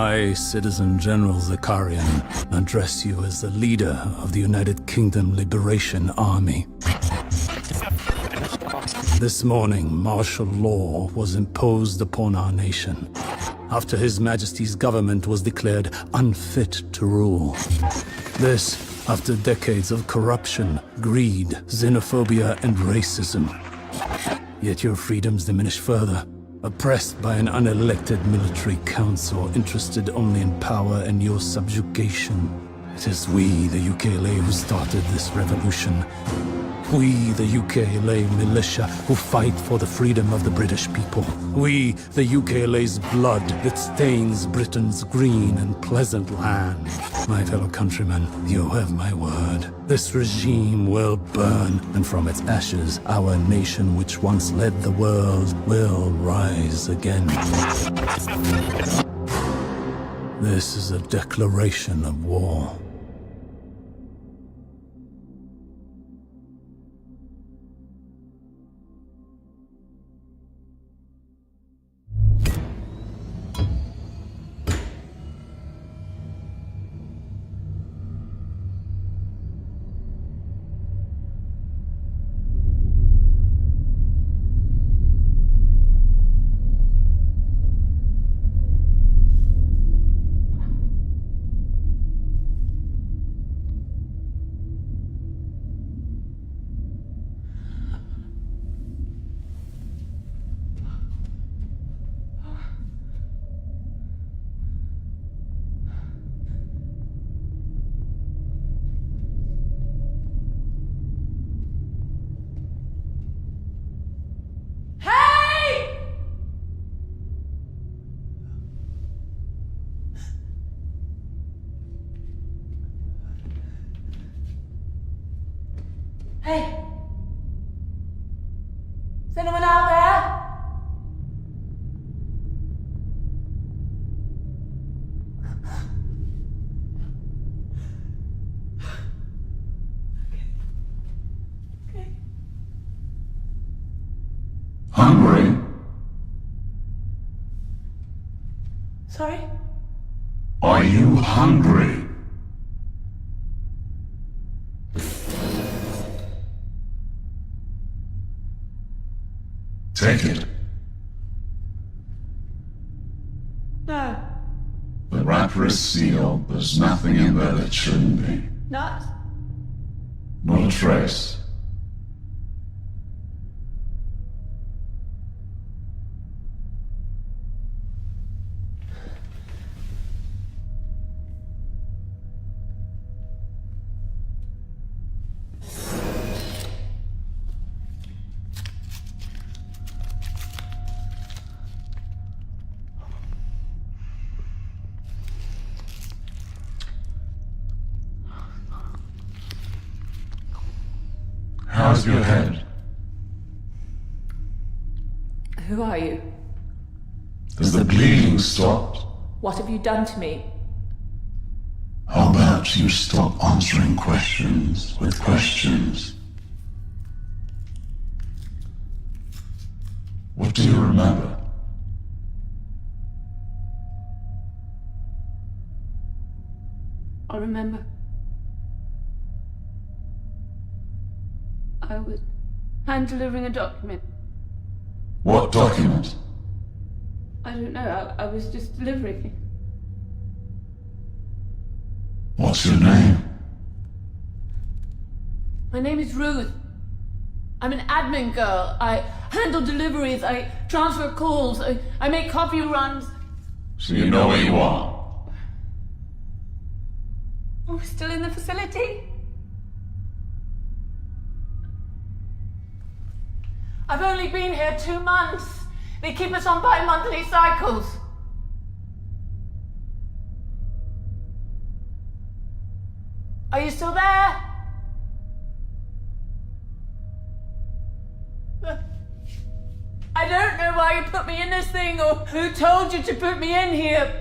I, Citizen General Zakarian, address you as the leader of the United Kingdom Liberation Army. This morning, martial law was imposed upon our nation, after His Majesty's government was declared unfit to rule. This, after decades of corruption, greed, xenophobia, and racism. Yet your freedoms diminish further, oppressed by an unelected military council interested only in power and your subjugation. It is we, the UKLA, who started this revolution. We, the UKLA militia, who fight for the freedom of the British people. We, the UKLA's blood that stains Britain's green and pleasant land. My fellow countrymen, you have my word. This regime will burn, and from its ashes, our nation, which once led the world, will rise again. This is a declaration of war. Hey! Is anyone out there? Okay. Hungry? Sorry? Are you hungry? Take it. No. The wrapper is sealed. There's nothing in there that shouldn't be. Nuts? Not a trace. How's your head? Who are you? Has the bleeding stopped? What have you done to me? How about you stop answering questions with questions? What do you remember? I remember. I was hand-delivering a document. What document? I don't know, I was just delivering it. What's your name? My name is Ruth. I'm an admin girl. I handle deliveries, I transfer calls, I make coffee runs. So you know where you are? Oh, we're still in the facility? I've only been here 2 months. They keep us on bi-monthly cycles. Are you still there? I don't know why you put me in this thing or who told you to put me in here.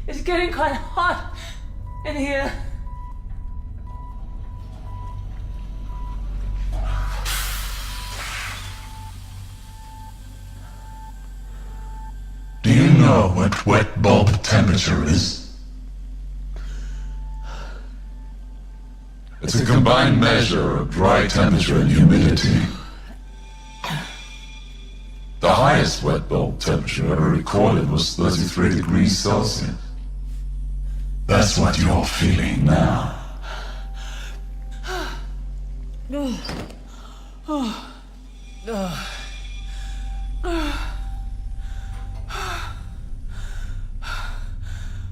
It's getting quite hot in here. know what wet bulb temperature is? It's a combined measure of dry temperature and humidity. The highest wet bulb temperature ever recorded was 33 degrees Celsius. That's what you're feeling now.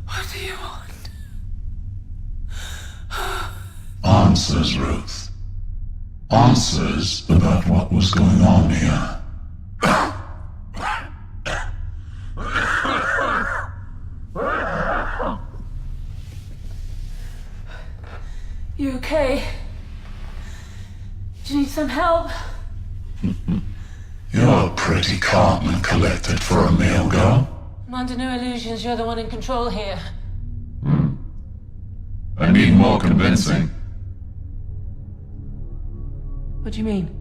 What do you want? Answers, Ruth. Answers about what was going on here. You okay? Do you need some help? You're pretty calm and collected for a male girl. I'm under no illusions you're the one in control here. I need more convincing. What do you mean?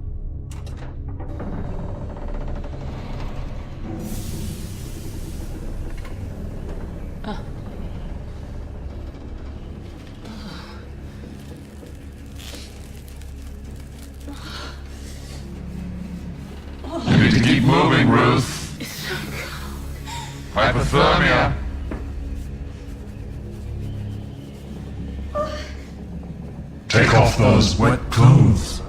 You need to keep moving, Ruth. Hypothermia. Take off those wet clothes.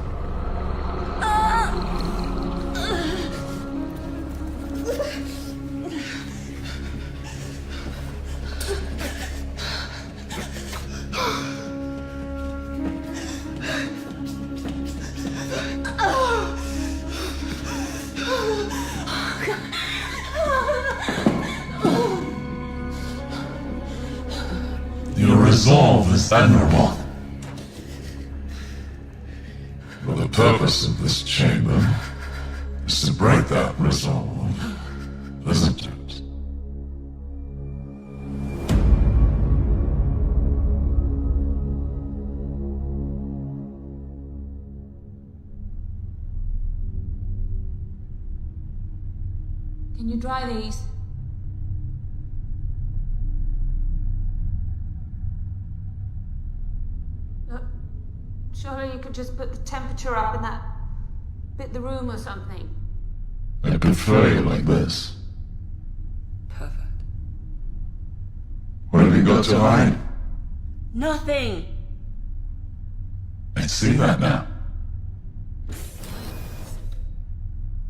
Your resolve is admirable. But the purpose of this chamber is to break that resolve, isn't it? Can you dry these? Surely you could just put the temperature up in that bit of the room or something. I prefer you like this. Perfect. What have you got to hide? Nothing! I see that now.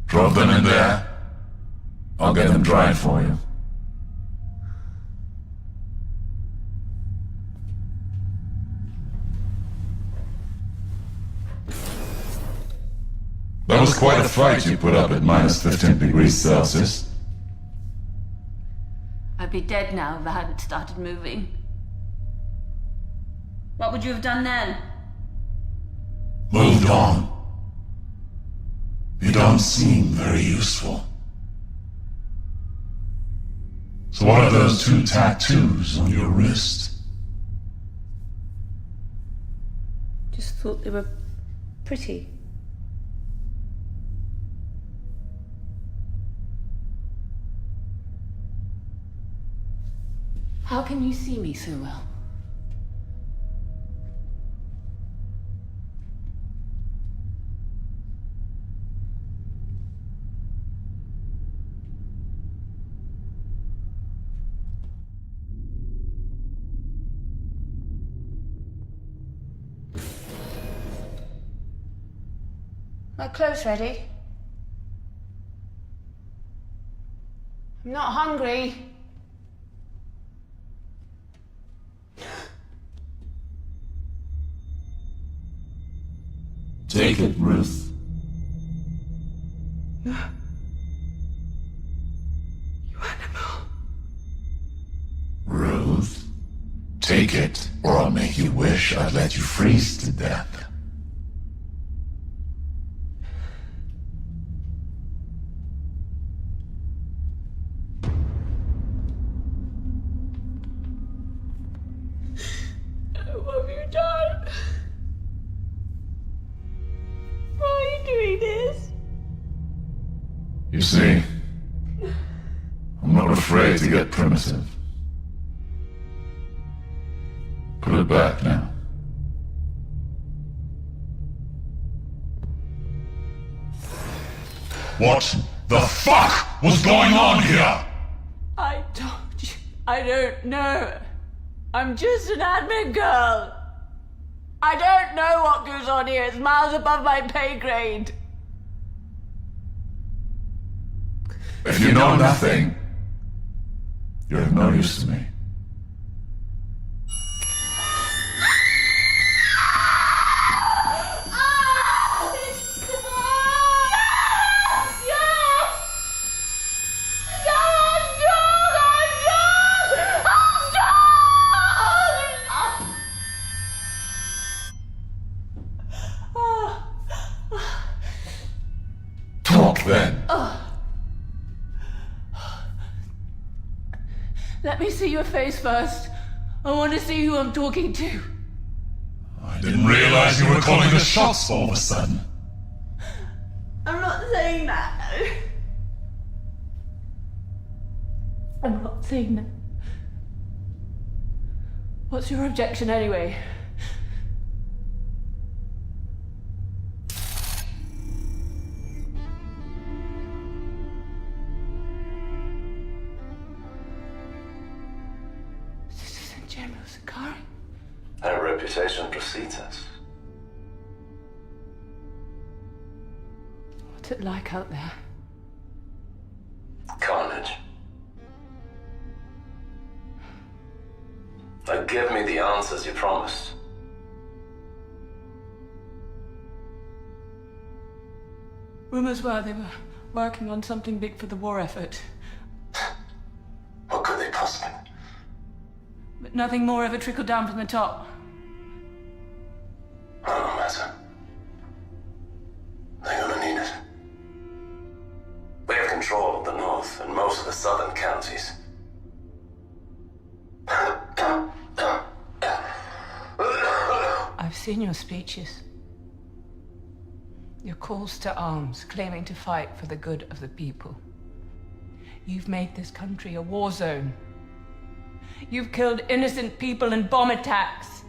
Drop them in there. I'll get them dried for you. That was quite a fight you put up at minus 15 degrees Celsius. I'd be dead now if I hadn't started moving. What would you have done then? Moved on. You don't seem very useful. So what are those 2 tattoos on your wrist? Just thought they were pretty. How can you see me so well? My clothes ready? I'm not hungry. Take it, Ruth. You animal. Ruth, take it, or I'll make you wish I'd let you freeze to death. What have you done? Why are you doing this? You see, I'm not afraid afraid to get primitive. Put it back now. What the fuck was going on here? I told you, I don't know. I'm just an admin girl. I don't know what goes on here. It's miles above my pay grade. If you know nothing, you're of no use to me. Talk then. Let me see your face first. I want to see who I'm talking to. I didn't realize you were calling the shots all of a sudden. I'm not saying that. I'm not saying that. What's your objection anyway? General Zakari? Our reputation precedes us. What's it like out there? Carnage. Now give me the answers you promised. Rumors were they were working on something big for the war effort. What could they possibly? But nothing more ever trickled down from the top. No matter. They're gonna need it. We have control of the north and most of the southern counties. I've seen your speeches. Your calls to arms, claiming to fight for the good of the people. You've made this country a war zone. You've killed innocent people in bomb attacks.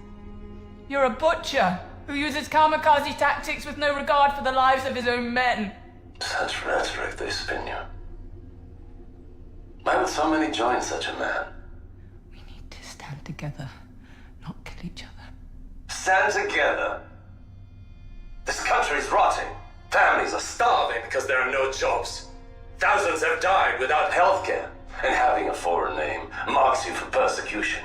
You're a butcher who uses kamikaze tactics with no regard for the lives of his own men. Such rhetoric they spin you. Why would so many join such a man? We need to stand together, not kill each other. Stand together? This country's rotting. Families are starving because there are no jobs. Thousands have died without health care. And having a foreign name marks you for persecution.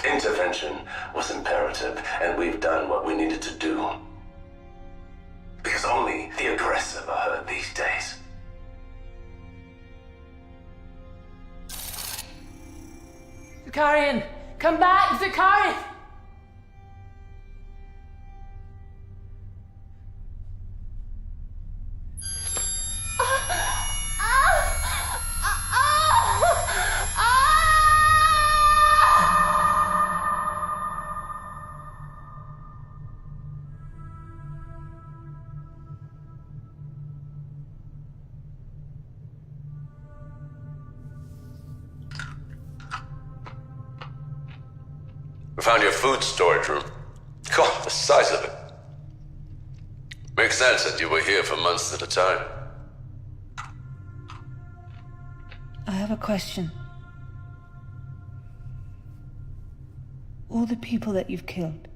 Intervention was imperative, and we've done what we needed to do. Because only the aggressive are heard these days. Zakarian! Come back, Zakarian! We found your food storage room. God, the size of it. Makes sense that you were here for months at a time. I have a question. All the people that you've killed,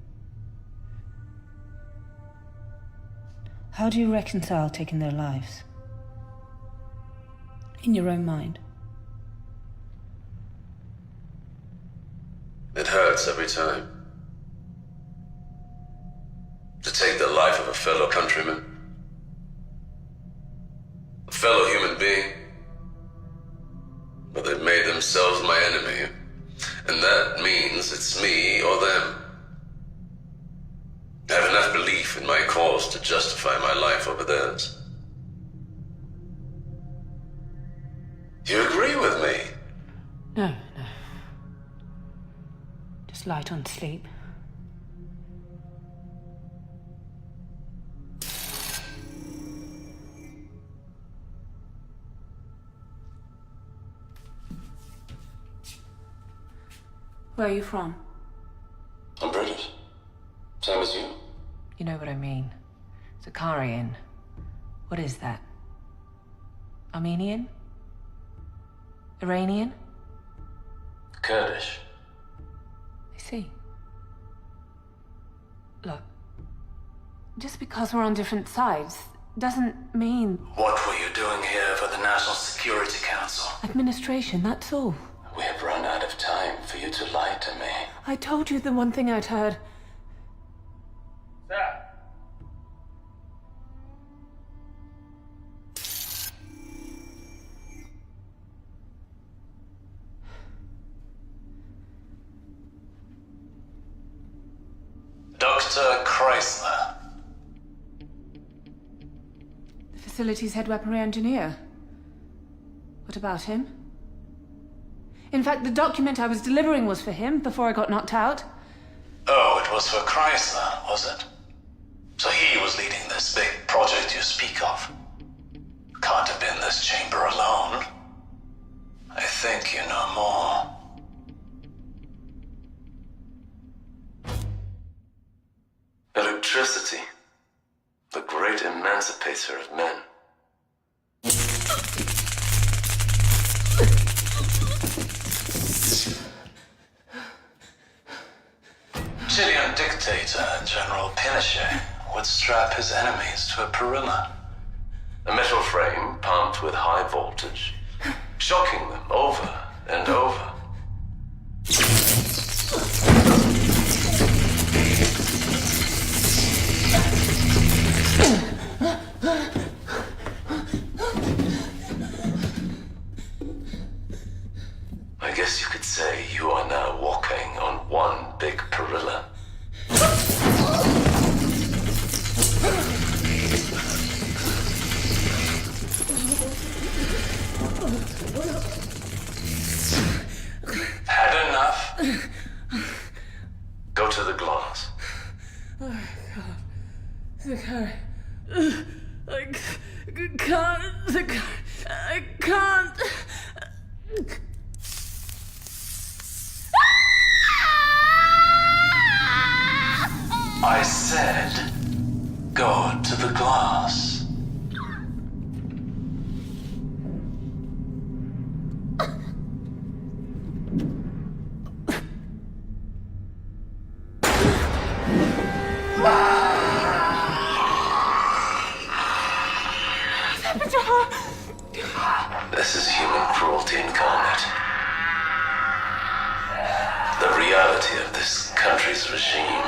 how do you reconcile taking their lives? In your own mind. It hurts every time. To take the life of a fellow countryman. A fellow human being. But they've made themselves my enemy. And that means it's me or them. I have enough belief in my cause to justify my life over theirs. You agree with me? No. Just light on sleep. Where are you from? I'm British. Same as you. You know what I mean. Zakarian. What is that? Armenian? Iranian? Kurdish. I see. Look, just because we're on different sides doesn't mean... What were you doing here for the National Security Council? Administration, that's all. We have run out of time for you to lie to me. I told you the one thing I'd heard. Sir. Dr. Chrysler. The facility's head weaponry engineer. What about him? In fact, the document I was delivering was for him before I got knocked out. Oh, it was for Chrysler, was it? So he was leading this big project you speak of. Can't have been this chamber alone. I think you know more. Electricity, the great emancipator of men. Chilean dictator General Pinochet would strap his enemies to a perilla. A metal frame pumped with high voltage, shocking them over and over. I guess you could say you are now walking on one big perilla. Had enough? Go to the glass. Oh, God. Zakari. I can't. I said, go to the glass. This is human cruelty incarnate. The reality of this country's regime.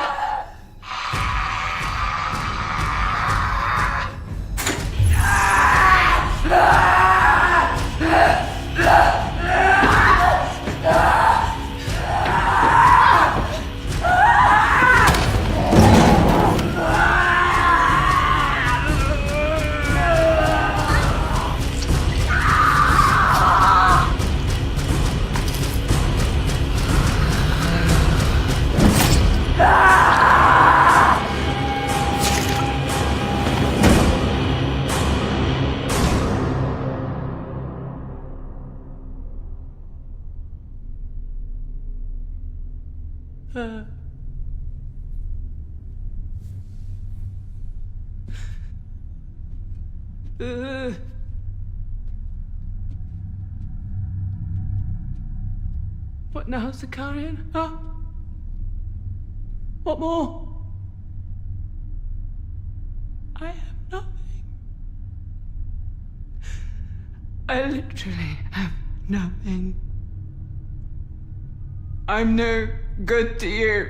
What now, Zakarian? Huh? What more? I have nothing. I literally have nothing. I'm no good to you.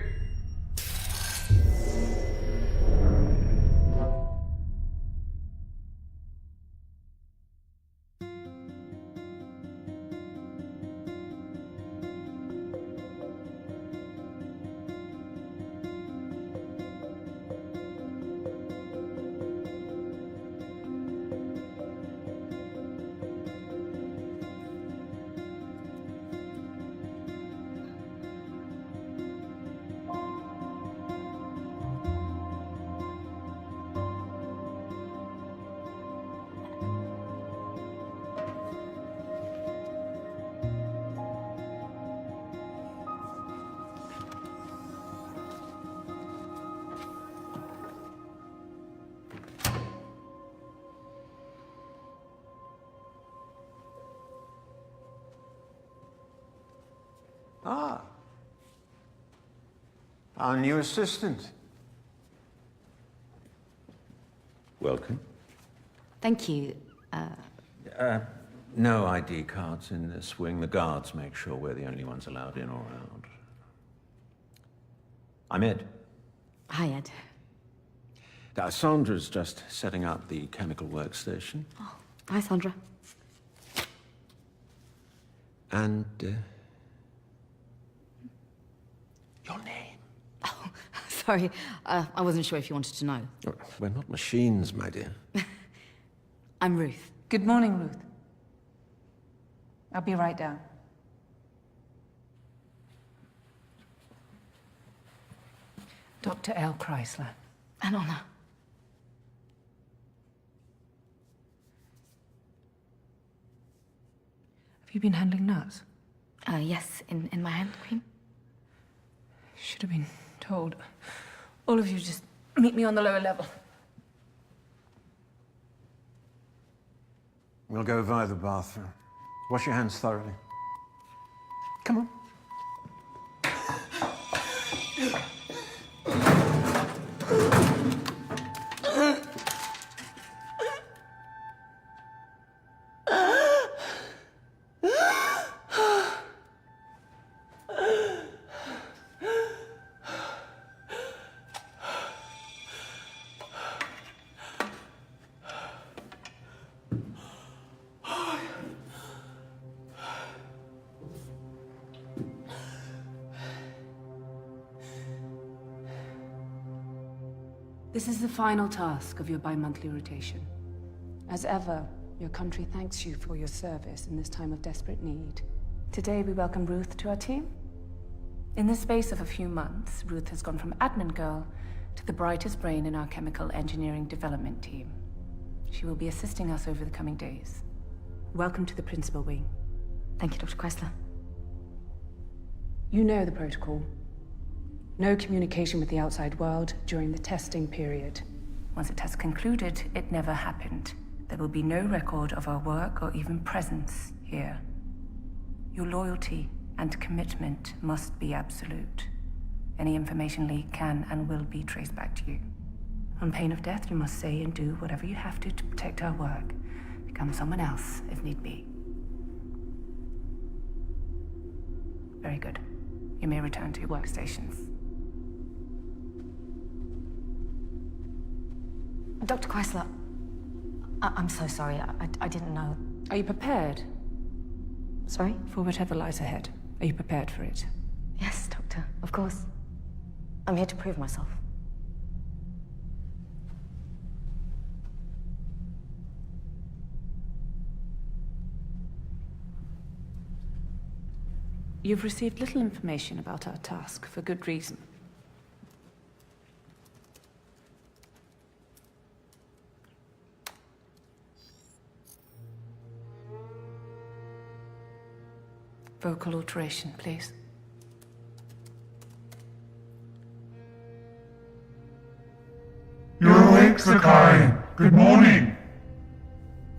Ah. Our new assistant. Welcome. Thank you. No ID cards in this wing. The guards make sure we're the only ones allowed in or out. I'm Ed. Hi, Ed. Sandra's just setting up the chemical workstation. Oh, hi, Sandra. And, your name? Oh, sorry. I wasn't sure if you wanted to know. We're not machines, my dear. I'm Ruth. Good morning, Ruth. I'll be right down. Dr. L. Chrysler. An honor. Have you been handling nuts? Yes, in my hand cream. Should have been told. All of you just meet me on the lower level. We'll go via the bathroom. Wash your hands thoroughly. Come on. This is the final task of your bi-monthly rotation. As ever, your country thanks you for your service in this time of desperate need. Today, we welcome Ruth to our team. In the space of a few months, Ruth has gone from admin girl to the brightest brain in our chemical engineering development team. She will be assisting us over the coming days. Welcome to the principal wing. Thank you, Dr. Chrysler. You know the protocol. No communication with the outside world during the testing period. Once a test concluded, it never happened. There will be no record of our work or even presence here. Your loyalty and commitment must be absolute. Any information leak can and will be traced back to you. On pain of death, you must say and do whatever you have to protect our work. Become someone else if need be. Very good. You may return to your workstations. Dr. Chrysler, I'm so sorry. I didn't know. Are you prepared Sorry? for whatever lies ahead? Are you prepared for it? Yes, Doctor. Of course. I'm here to prove myself. You've received little information about our task, for good reason. Vocal alteration, please. You're awake, Sakai. Good morning.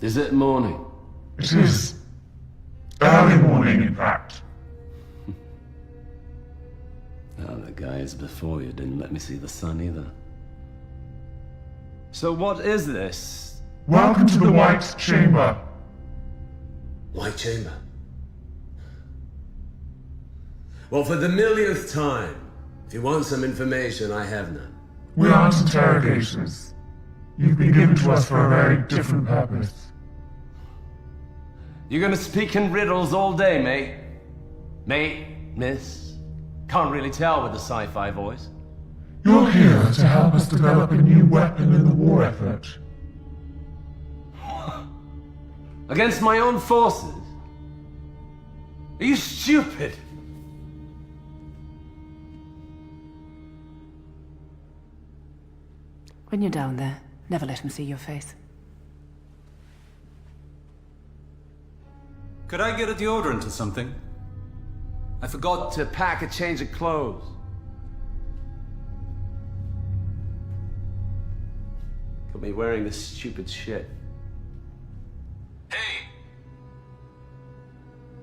Is it morning? It is. Early morning, in fact. Oh, the guys before you didn't let me see the sun either. So what is this? Welcome to the White Chamber. White Chamber? Well, for the millionth time, if you want some information, I have none. We aren't interrogators. You've been given to us for a very different purpose. You're gonna speak in riddles all day, mate? Mate, miss? Can't really tell with the sci-fi voice. You're here to help us develop a new weapon in the war effort. Against my own forces? Are you stupid? When you're down there, never let him see your face. Could I get a deodorant or something? I forgot to pack a change of clothes. Got me wearing this stupid shit. Hey!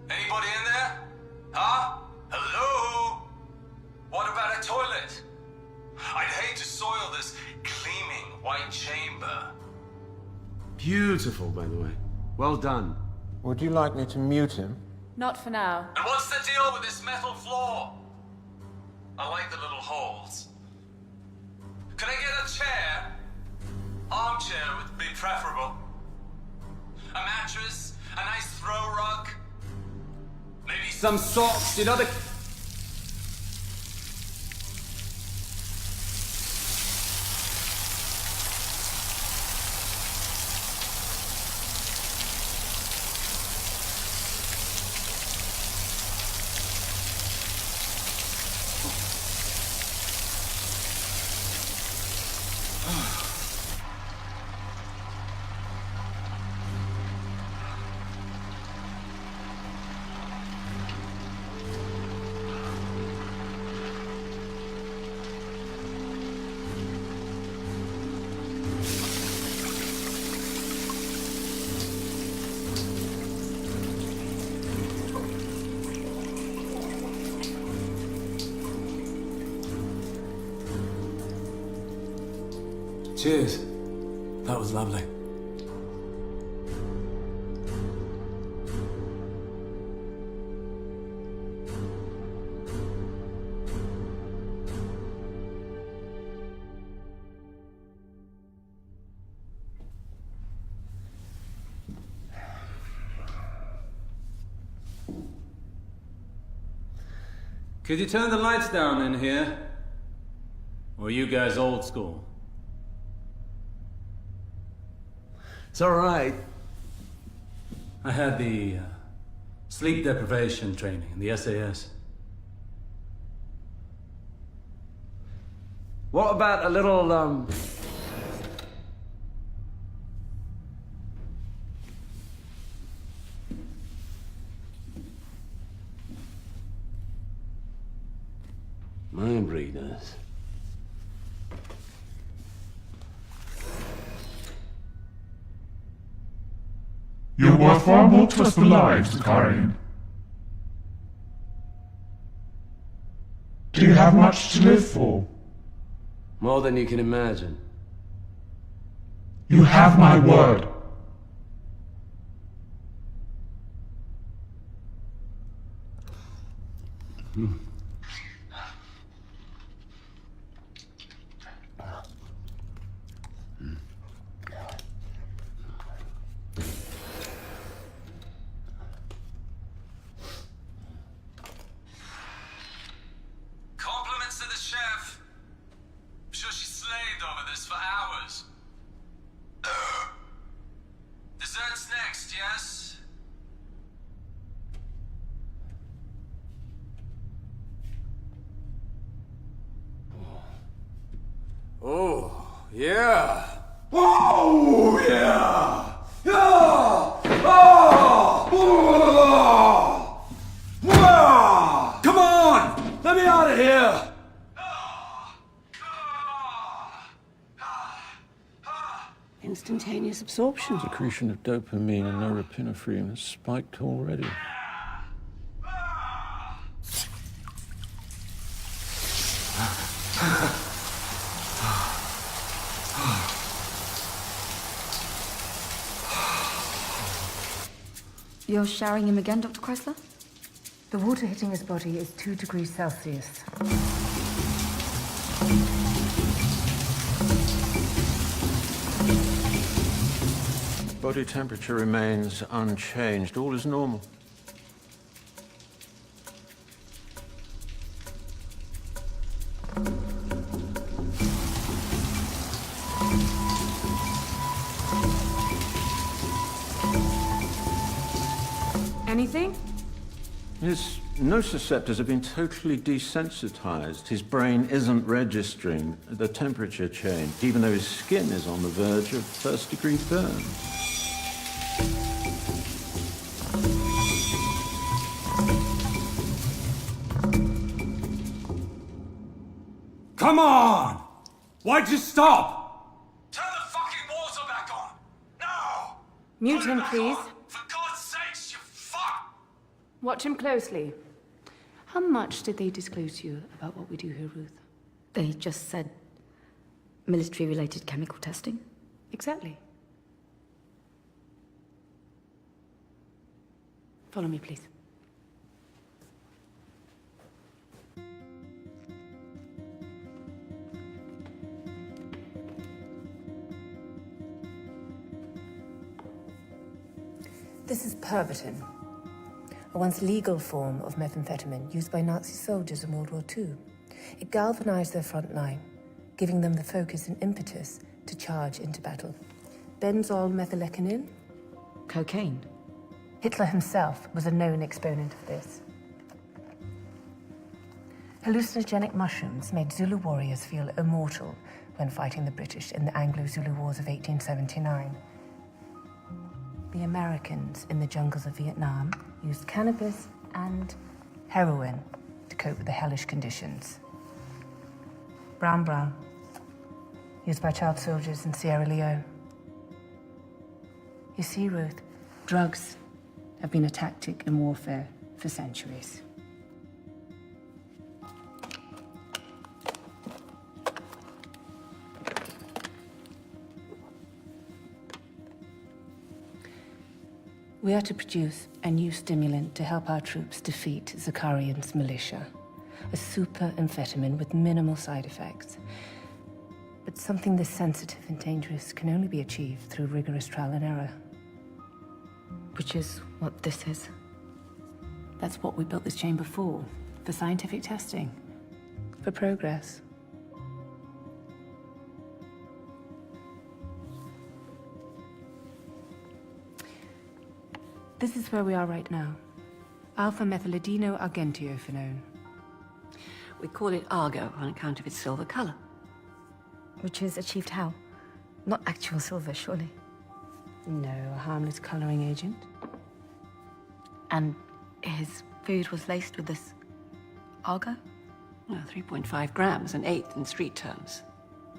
Anybody in there? Huh? Hello? Beautiful, by the way. Well done. Would you like me to mute him? Not for now. And what's the deal with this metal floor? I like the little holes. Can I get a chair? Armchair would be preferable. A mattress, a nice throw rug. Maybe some socks, you know the... Cheers. That was lovely. Could you turn the lights down in here? Or are you guys old school? It's all right. I had the sleep deprivation training in the SAS. What about a little, Mind readers. You're worth far more to us than lives, Karin. Do you have much to live for? more than you can imagine? You have my word. Compliments to the chef. I'm sure she slaved over this for hours. Desserts next, yes? Oh, yeah. Oh, yeah! Yeah! Oh! Oh! Come on! Let me out of here! Instantaneous absorption. Secretion of dopamine and norepinephrine has spiked already. You're showering him again, Dr. Chrysler? The water hitting his body is 2 degrees Celsius. Body temperature remains unchanged. All is normal. Anything? His nociceptors have been totally desensitized. His brain isn't registering the temperature change, even though his skin is on the verge of first-degree burn. Come on! Why'd you stop? Turn the fucking water back on! Now! Mute Put it him, back please. on. For God's sakes, you fuck! Watch him closely. How much did they disclose to you about what we do here, Ruth? They just said military-related chemical testing. Exactly. Follow me, please. This is Pervitin, a once legal form of methamphetamine used by Nazi soldiers in World War II. It galvanized their front line, giving them the focus and impetus to charge into battle. Benzol methylecinin? Cocaine? Hitler himself was a known exponent of this. Hallucinogenic mushrooms made Zulu warriors feel immortal when fighting the British in the Anglo-Zulu Wars of 1879. The Americans in the jungles of Vietnam used cannabis and heroin to cope with the hellish conditions. Brown, used by child soldiers in Sierra Leone. You see, Ruth, drugs have been a tactic in warfare for centuries. We are to produce a new stimulant to help our troops defeat Zakarian's militia. A super amphetamine with minimal side effects. But something this sensitive and dangerous can only be achieved through rigorous trial and error. Which is what this is. That's what we built this chamber for scientific testing, for progress. This is where we are right now. Alpha-methyladeno argentiophonone. We call it Argo on account of its silver color. Which is achieved how? Not actual silver, surely. No, a harmless coloring agent. And his food was laced with this Argo? 3.5 grams, an eighth in street terms.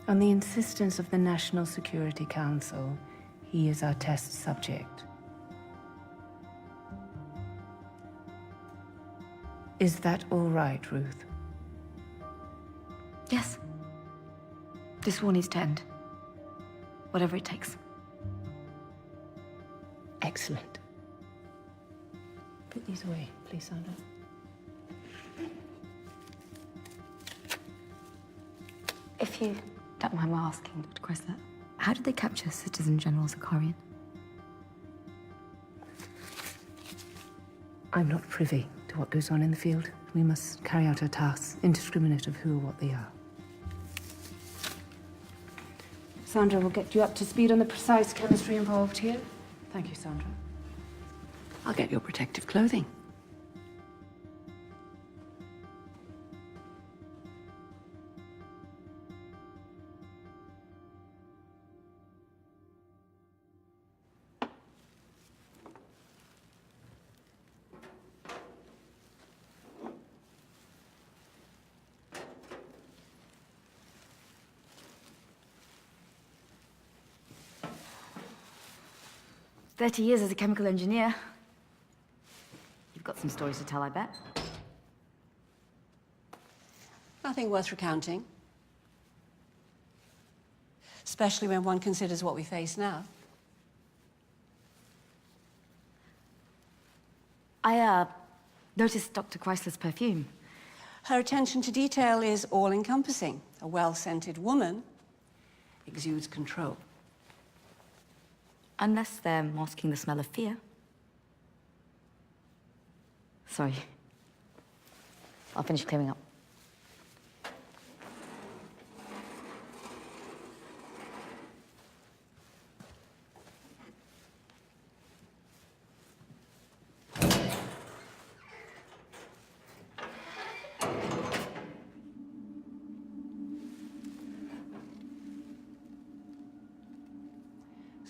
On the insistence of the National Security Council, he is our test subject. Is that all right, Ruth? Yes. This war needs to end. Whatever it takes. Excellent. Put these away, please, Sandra. If you don't mind my asking, Dr. Chrysler, how did they capture Citizen General Zakarian? I'm not privy to what goes on in the field. We must carry out our tasks, indiscriminate of who or what they are. Sandra will get you up to speed on the precise chemistry involved here. Thank you, Sandra. I'll get your protective clothing. "30 years as a chemical engineer. You've got some stories to tell, I bet." Nothing worth recounting. Especially when one considers what we face now. I noticed Dr. Chrysler's perfume. Her attention to detail is all-encompassing. A well-scented woman exudes control. Unless they're masking the smell of fear. Sorry. I'll finish clearing up.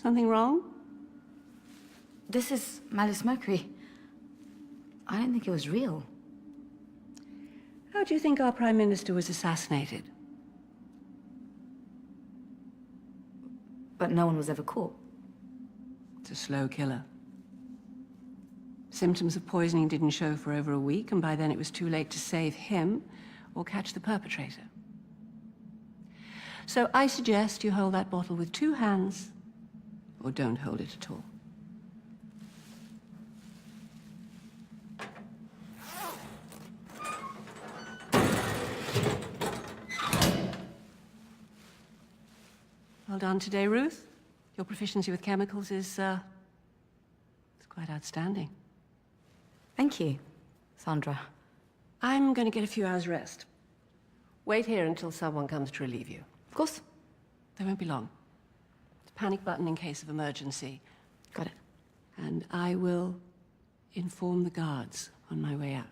Something wrong? This is Malice Mercury. I didn't think it was real. How do you think our Prime Minister was assassinated? But no one was ever caught. It's a slow killer. Symptoms of poisoning didn't show for over a week, and by then it was too late to save him or catch the perpetrator. So I suggest you hold that bottle with 2 hands, or don't hold it at all. done today, Ruth. Your proficiency with chemicals is it's quite outstanding. Thank you, Sandra. I'm going to get a few hours rest. Wait here until someone comes to relieve you. Of course. They won't be long. It's a panic button in case of emergency. Got it. And I will inform the guards on my way out.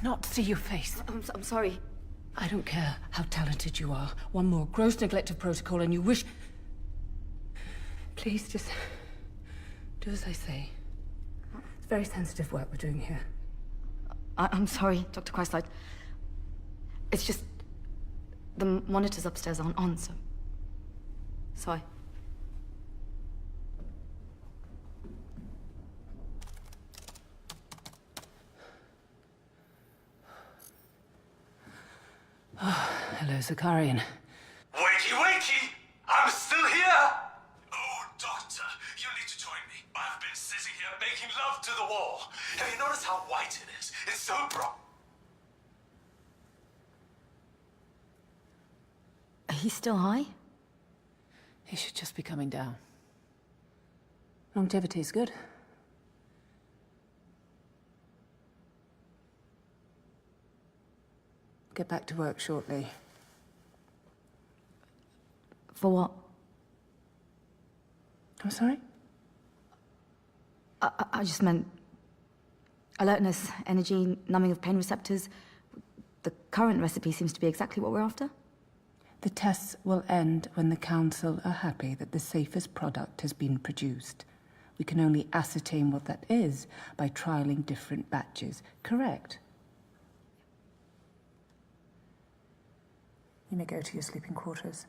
Not see your face. I'm sorry. I don't care how talented you are. One more gross neglect of protocol and you wish... Please, just do as I say. It's very sensitive work we're doing here. I'm sorry, Dr. Christlight. It's just... the monitors upstairs aren't on, so... Sorry. Hello, Zakarian. Wakey, wakey! I'm still here! Oh, Doctor, you need to join me. I've been sitting here making love to the wall. Have you noticed how white it is? It's so bright. He's still high? He should just be coming down. Longevity is good. Get back to work shortly. For what? I'm sorry? I just meant... alertness, energy, numbing of pain receptors. The current recipe seems to be exactly what we're after. The tests will end when the Council are happy that the safest product has been produced. We can only ascertain what that is by trialing different batches. Correct? You may go to your sleeping quarters.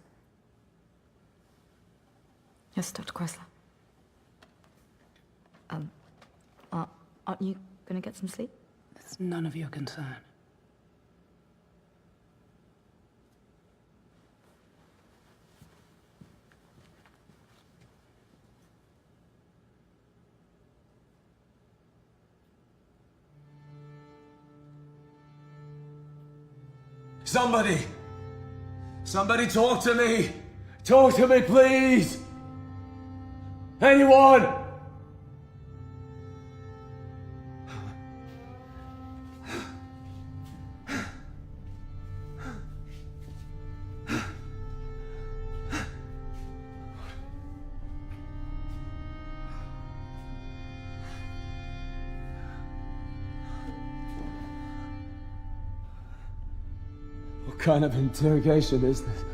Yes, Dr. Chrysler. Aren't you gonna get some sleep? It's none of your concern. Somebody! Somebody talk to me! Talk to me, please! Anyone! What kind of interrogation is this?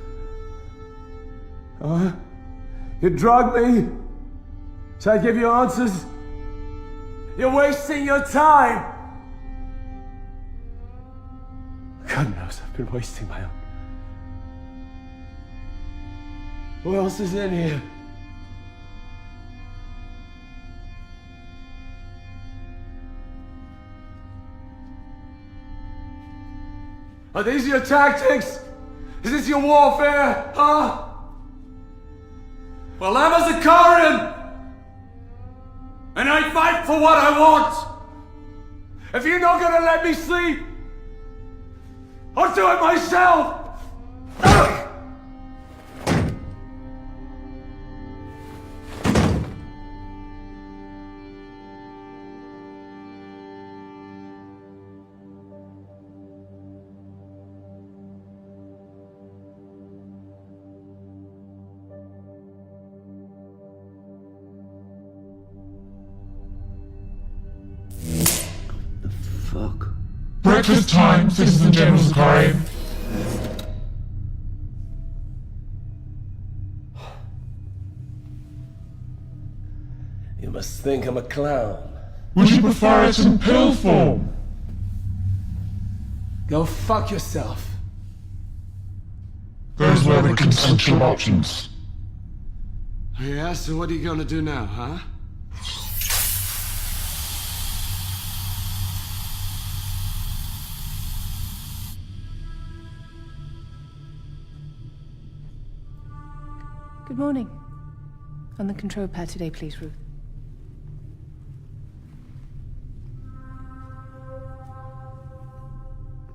Huh? You drug me? Should I give you answers? You're wasting your time! God knows I've been wasting my own. Who else is in here? Are these your tactics? Is this your warfare, huh? Well, I'm a Zakarian! And I fight for what I want! If you're not gonna let me sleep, I'll do it myself! Breakfast time, Citizen General Zakari. You must think I'm a clown. Would you prefer it in pill form? Go fuck yourself. Those were the consensual options. Yeah, so what are you gonna do now, huh? Good morning. On the control pad today, please, Ruth.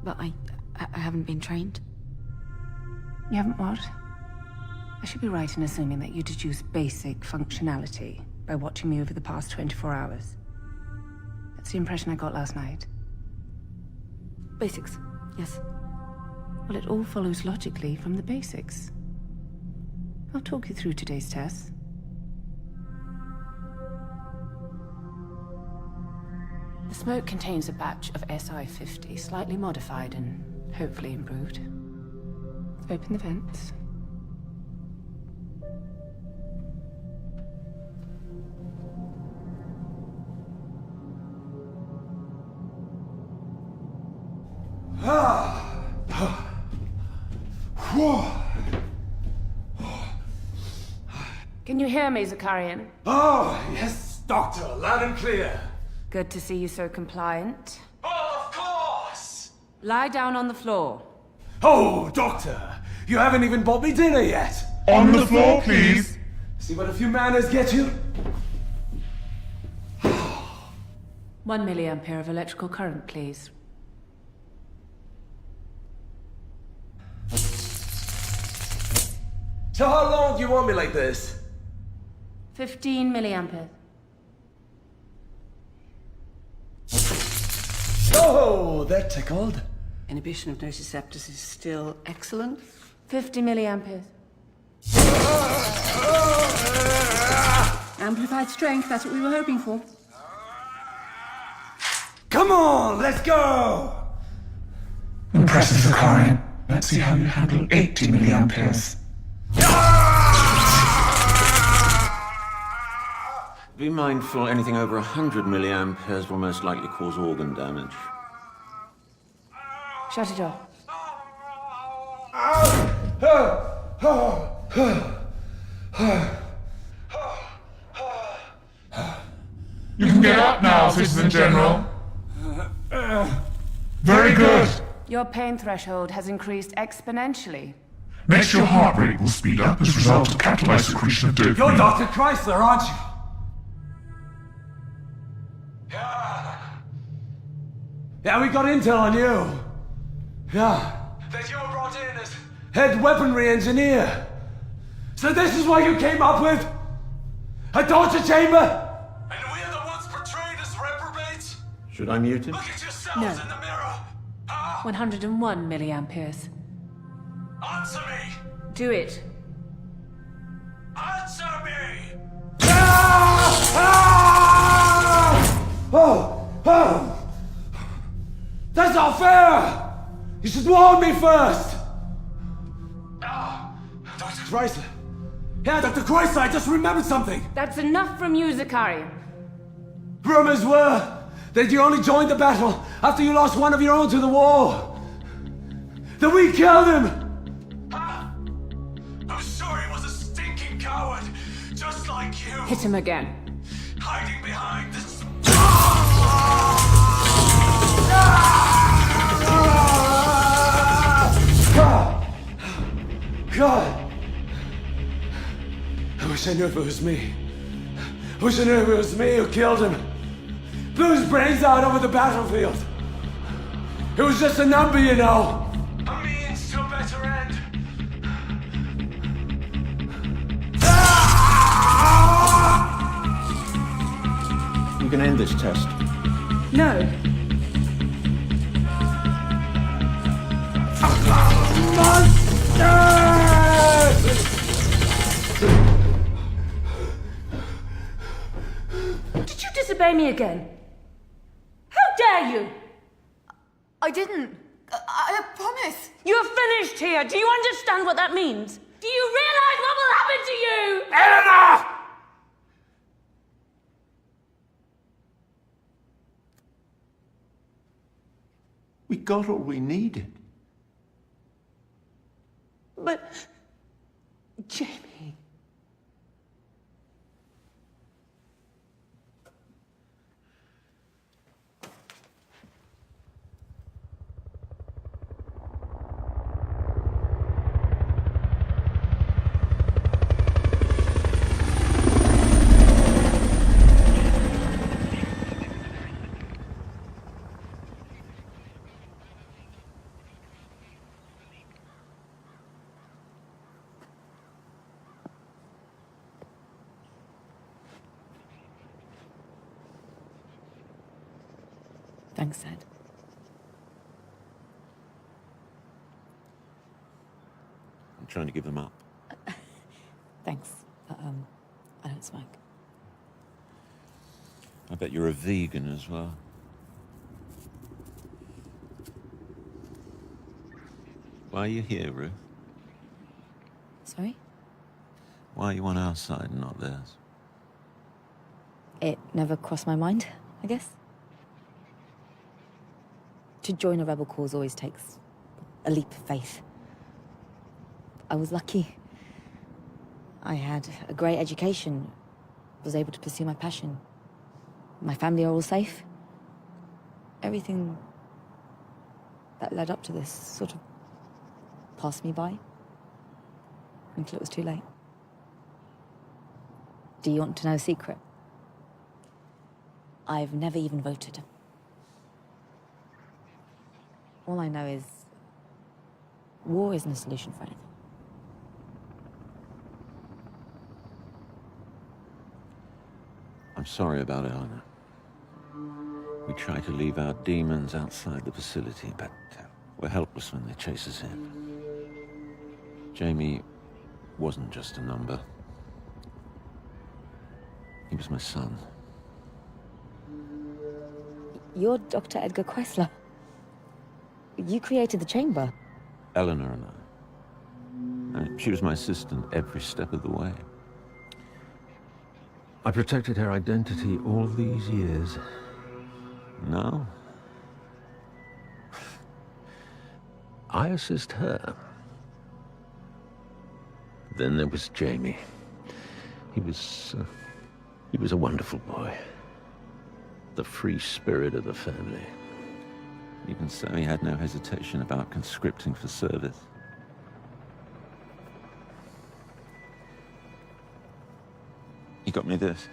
But I haven't been trained. You haven't what? I should be right in assuming that you deduce basic functionality by watching me over the past 24 hours. That's the impression I got last night. Basics, yes. Well, it all follows logically from the basics. I'll talk you through today's test. The smoke contains a batch of SI-50, slightly modified and hopefully improved. Open the vents. Can you hear me, Zakarian? Oh, yes, Doctor, loud and clear. Good to see you so compliant. Oh, of course! Lie down on the floor. Oh, Doctor, you haven't even bought me dinner yet. On the floor, please. See what a few manners get you? 1 milliampere of electrical current, please. So how long do you want me like this? 15 milliampere. Oh, that tickled. Inhibition of nociceptors is still excellent. 50 milliamperes. Amplified strength, that's what we were hoping for. Come on, let's go! Impressive, Zakarian. Let's see how you handle 80 milliamperes. Be mindful, anything over 100 milliamperes will most likely cause organ damage. Shut it off. You can get up now, Citizen General. Very good. Your pain threshold has increased exponentially. Next, your heart rate will speed up as a result of catalyzed secretion of dopamine. You're Dr. Chrysler, aren't you? Yeah, we got intel on you. Yeah. That you were brought in as head weaponry engineer. So this is what you came up with? A torture chamber? And we're the ones portrayed as reprobates? Should I mute him? Look at yourselves No. in the mirror. 101 milliamperes. Answer me. Do it. Answer me. That's not fair! You should warn me first! Dr. Chrysler. Yeah, Dr. Chrysler, I just remembered something. That's enough from you, Zakarian. Rumors were that you only joined the battle after you lost one of your own to the war. That we killed him! I'm sure he was a stinking coward, just like you. Hit him again. Hiding behind this... God! I wish I knew if it was me. I wish I knew if it was me who killed him. Blew his brains out over the battlefield. It was just a number, you know. A means to a better end. You can end this test. No. Did you disobey me again? How dare you? I didn't. I promise. You're finished here. Do you understand what that means? Do you realize what will happen to you? Eleanor! We got all we needed. But... Jamie... Thanks, Ed. I'm trying to give them up. Thanks. But, I don't smoke. I bet you're a vegan as well. Why are you here, Ruth? Sorry? Why are you on our side and not theirs? It never crossed my mind, I guess. To join a rebel cause always takes a leap of faith. I was lucky. I had a great education, was able to pursue my passion. My family are all safe. Everything that led up to this sort of passed me by until it was too late. Do you want to know a secret? I've never even voted. All I know is war isn't a solution for anything. I'm sorry about Eleanor. We try to leave our demons outside the facility, but we're helpless when they chase us in. Jamie wasn't just a number. He was my son. You're Dr. Edgar Chrysler. You created the chamber. Eleanor and she was my assistant every step of the way. I protected her identity all these years. Now, I assist her. Then there was Jamie. He was a wonderful boy. The free spirit of the family. Even so, he had no hesitation about conscripting for service. He got me this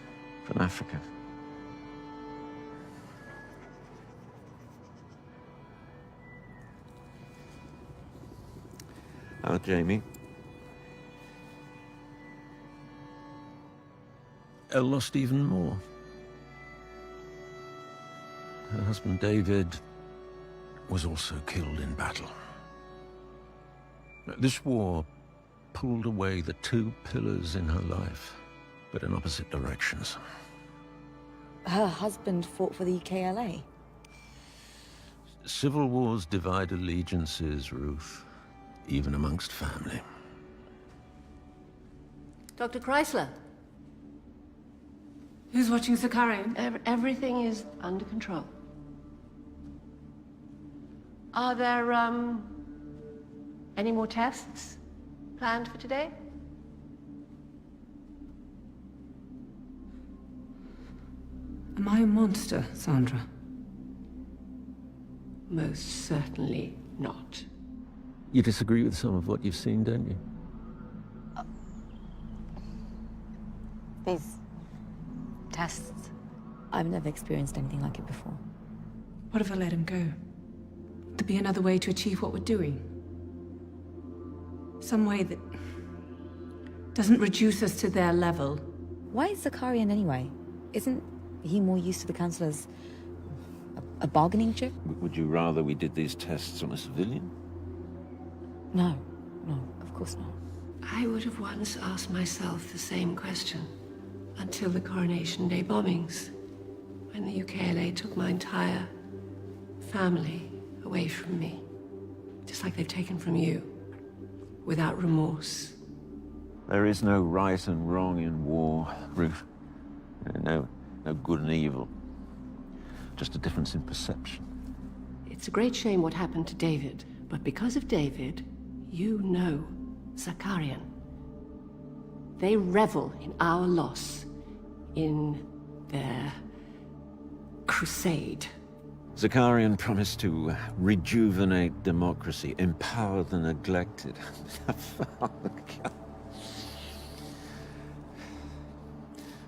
from Africa. Our Jamie. Elle lost even more. Her husband David was also killed in battle. This war pulled away the two pillars in her life, but in opposite directions. Her husband fought for the UKLA. Civil wars divide allegiances, Ruth, even amongst family. Dr. Chrysler. Who's watching Zakarian? Everything is under control. Are there, any more tests planned for today? Am I a monster, Sandra? Most certainly not. You disagree with some of what you've seen, don't you? These tests, I've never experienced anything like it before. What if I let him go? There'd be another way to achieve what we're doing. Some way that doesn't reduce us to their level. Why is Zakarian anyway? Isn't he more used to the Council as a bargaining chip? Would you rather we did these tests on a civilian? No, of course not. I would have once asked myself the same question until the Coronation Day bombings, when the UKLA took my entire family away from me, just like they've taken from you, without remorse. There is no right and wrong in war, Ruth. No good and evil. Just a difference in perception. It's a great shame what happened to David, but because of David, you know Zakarian. They revel in our loss, in their crusade. Zakarian promised to rejuvenate democracy, empower the neglected.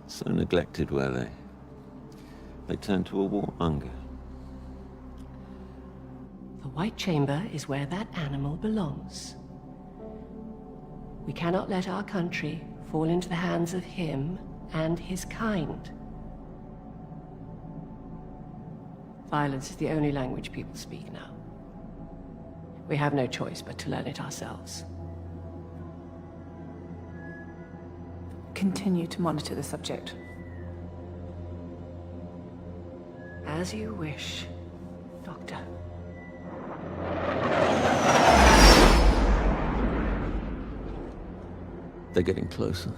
So neglected were they? They turned to a warmonger. The White Chamber is where that animal belongs. We cannot let our country fall into the hands of him and his kind. Violence is the only language people speak now. We have no choice but to learn it ourselves. Continue to monitor the subject. As you wish, Doctor. They're getting closer.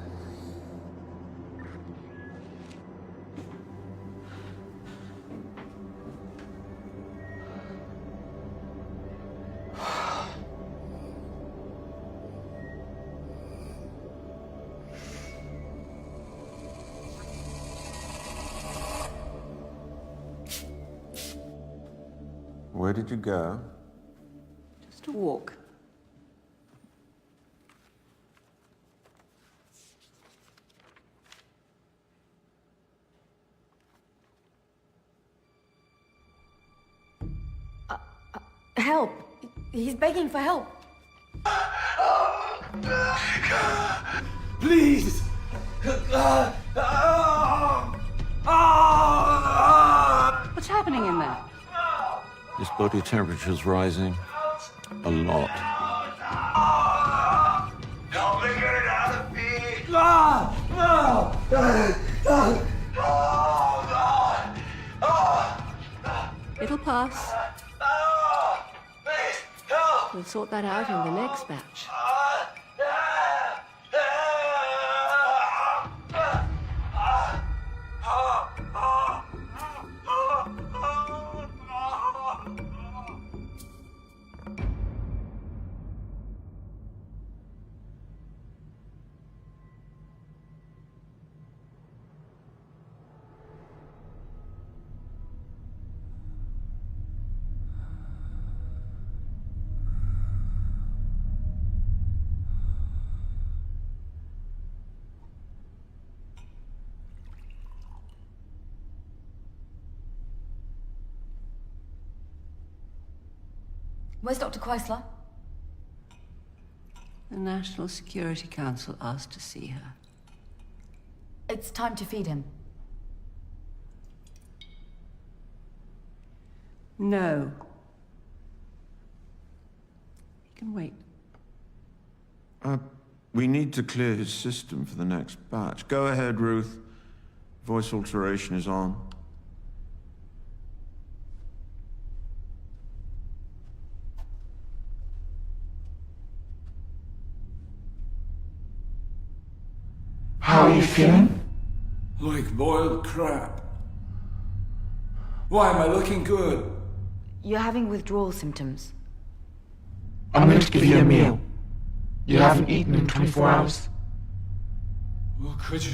Where did you go? Just a walk. Help! He's begging for help. Please! What's happening in there? His body temperature's rising. A lot. Help me get it out of me! It'll pass. Please, help! We'll sort that out in the next batch. Where's Dr. Chrysler? The National Security Council asked to see her. It's time to feed him. No. He can wait. We need to clear his system for the next batch. Go ahead, Ruth. Voice alteration is on. How are you feeling? Like boiled crap. Why am I looking good? You're having withdrawal symptoms. I'm going to give you a meal. You haven't eaten in 24 hours. Well, could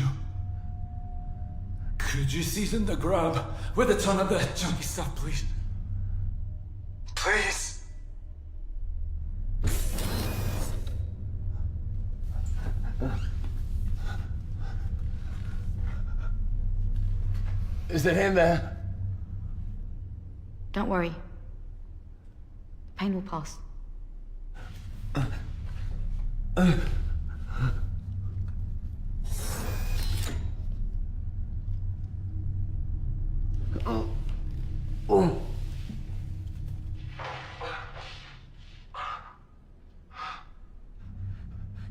you season the grub with a ton of the junky stuff, please? Please? Is it in there? Don't worry. The pain will pass.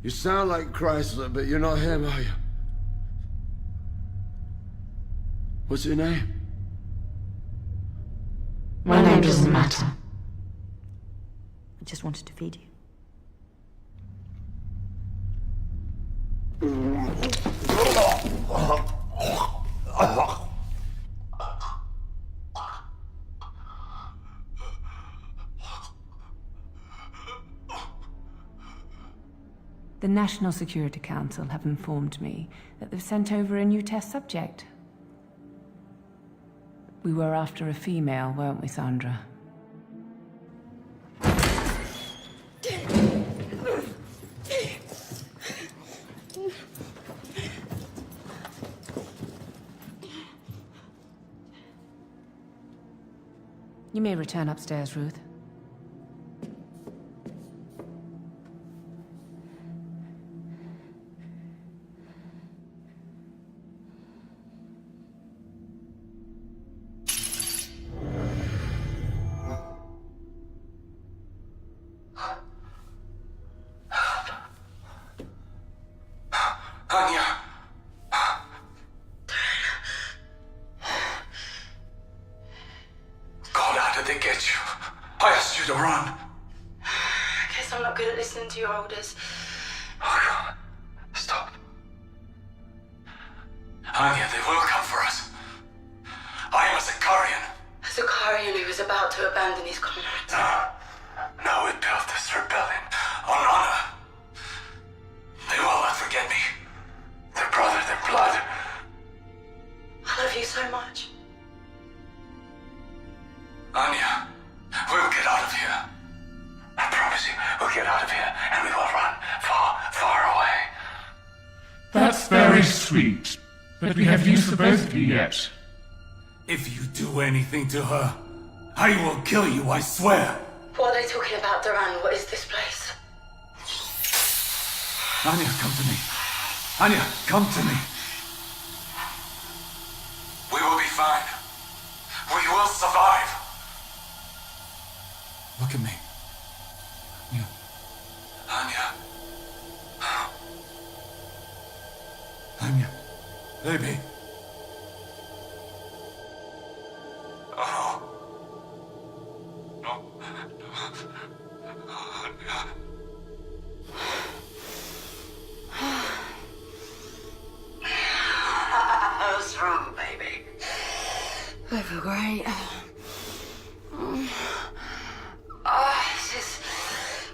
You sound like Chrysler, but you're not him, are you? What's your name? My name doesn't matter. I just wanted to feed you. The National Security Council have informed me that they've sent over a new test subject. We were after a female, weren't we, Sandra? You may return upstairs, Ruth. Anya! God, how did they get you? I asked you to run. I guess I'm not good at listening to your orders. Oh, God. Stop. Anya, they will come for us. I am a Zakarian. A Zakarian who was about to abandon his comrades. No, we built this rebellion on honor. They will not forget me. Their brother, their blood. I love you so much. Anya, we'll get out of here. I promise you, we'll get out of here and we will run far, far away. That's very sweet, but we have use for both of you yet. If you do anything to her, I will kill you, I swear. What are they talking about, Duran? What is this place? Anya, come to me. Anya, come to me. We will be fine. We will survive. Look at me. Anya. Anya, baby. Oh. No. Anya. What's wrong, baby? I feel great. This is...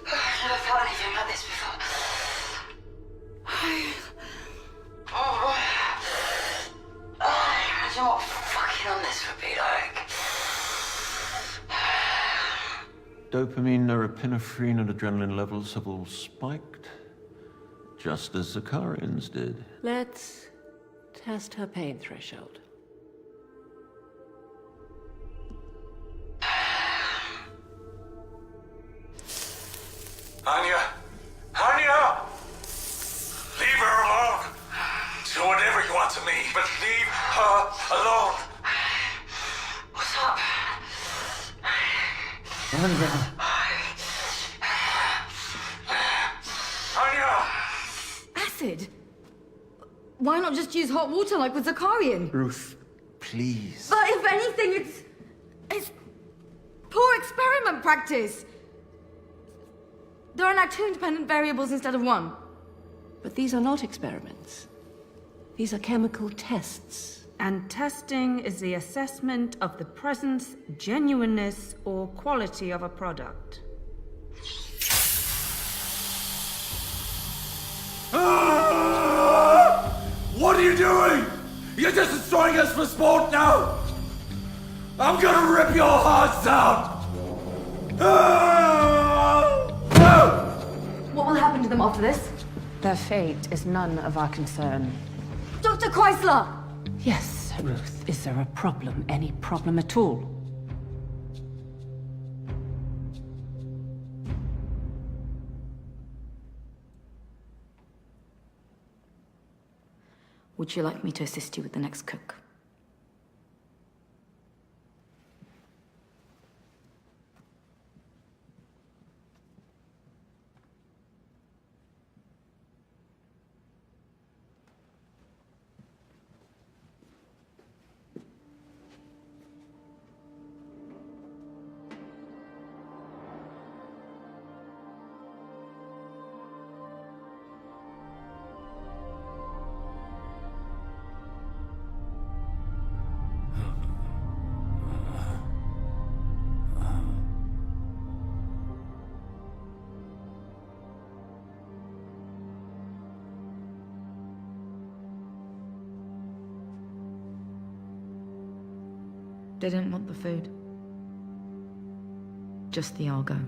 I've never felt anything like this before. Imagine what fucking on this would be like. Dopamine, norepinephrine, and adrenaline levels have all spiked, just as Zakarian's did. Let's test her pain threshold. Anya! Anya! Leave her alone! Do whatever you want to me, but leave her alone! What's up? Anya! Acid? Why not just use hot water like with Zakarian? Ruth, please. But if anything, it's poor experiment practice. There are now 2 independent variables instead of 1. But these are not experiments. These are chemical tests. And testing is the assessment of the presence, genuineness, or quality of a product. What are you doing? You're just destroying us for sport now! I'm gonna rip your hearts out! What will happen to them after this? Their fate is none of our concern. Dr. Chrysler! Yes, Ruth. Is there a problem? Any problem at all? Would you like me to assist you with the next cook? They didn't want the food. Just the algo.